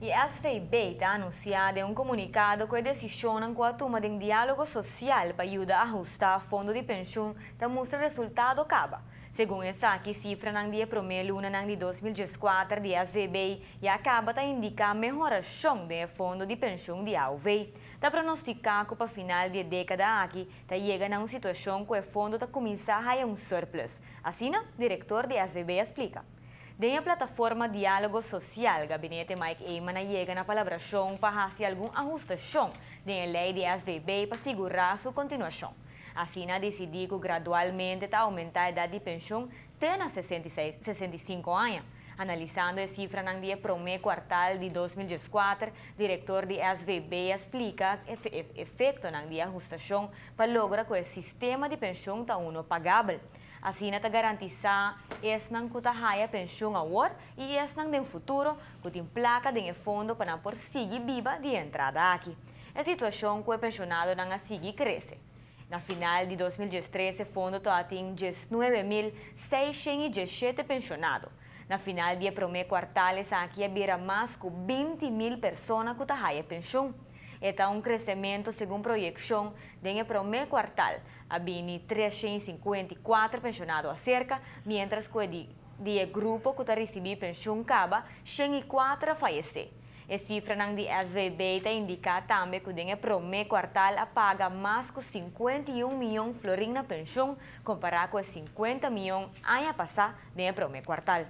E SVB está anunciado em um comunicado que decisionan com a turma de diálogo social para ajudar a ajustar fundo de pensão da mostra resultado acaba. Segundo essa aqui, cifra ng dia primeiro luna ng 2014 de SVB e acaba de indicar melhoração do fundo de pensão de AUV. Está pronosticado para final de década aqui, está chegando a uma situação que o fundo está começar a um surplus. Assim, o diretor de SVB explica. Dentro da plataforma Diálogo Social, o gabinete Mike Eyman chega na palabração para fazer alguma ajustação na lei de SVB para segurar sua continuação. Assim, decidiu gradualmente aumentar a idade de pensão até 65 anos. Analisando a cifra no dia primeiro quartal de 2014, o diretor de SVB explica o efeito no dia de ajustação para lograr que o sistema de pensão está pagável. Assim, está garantizar esse não que a pensão agora e esse não no futuro que tem placa de fundo para por seguir viva de entrada aqui. A situação que o pensionado não seguir cresce. Na final de 2013, o fundo atinge 19.617 pensionados. Na final do primeiro quartal, aqui havia mais de 20.000 pessoas que têm pensão. Este é um crescimento, segundo projeção, no primeiro quartal. Havia 354 pensionados a cerca, mientras que o grupo que recebeu pensão acaba, 104 faleceram. A cifra de SVB indica também que no primeiro quartal paga mais de 51 milhões de florins na pensão, comparado com 50 milhões ano passado no primeiro quartal.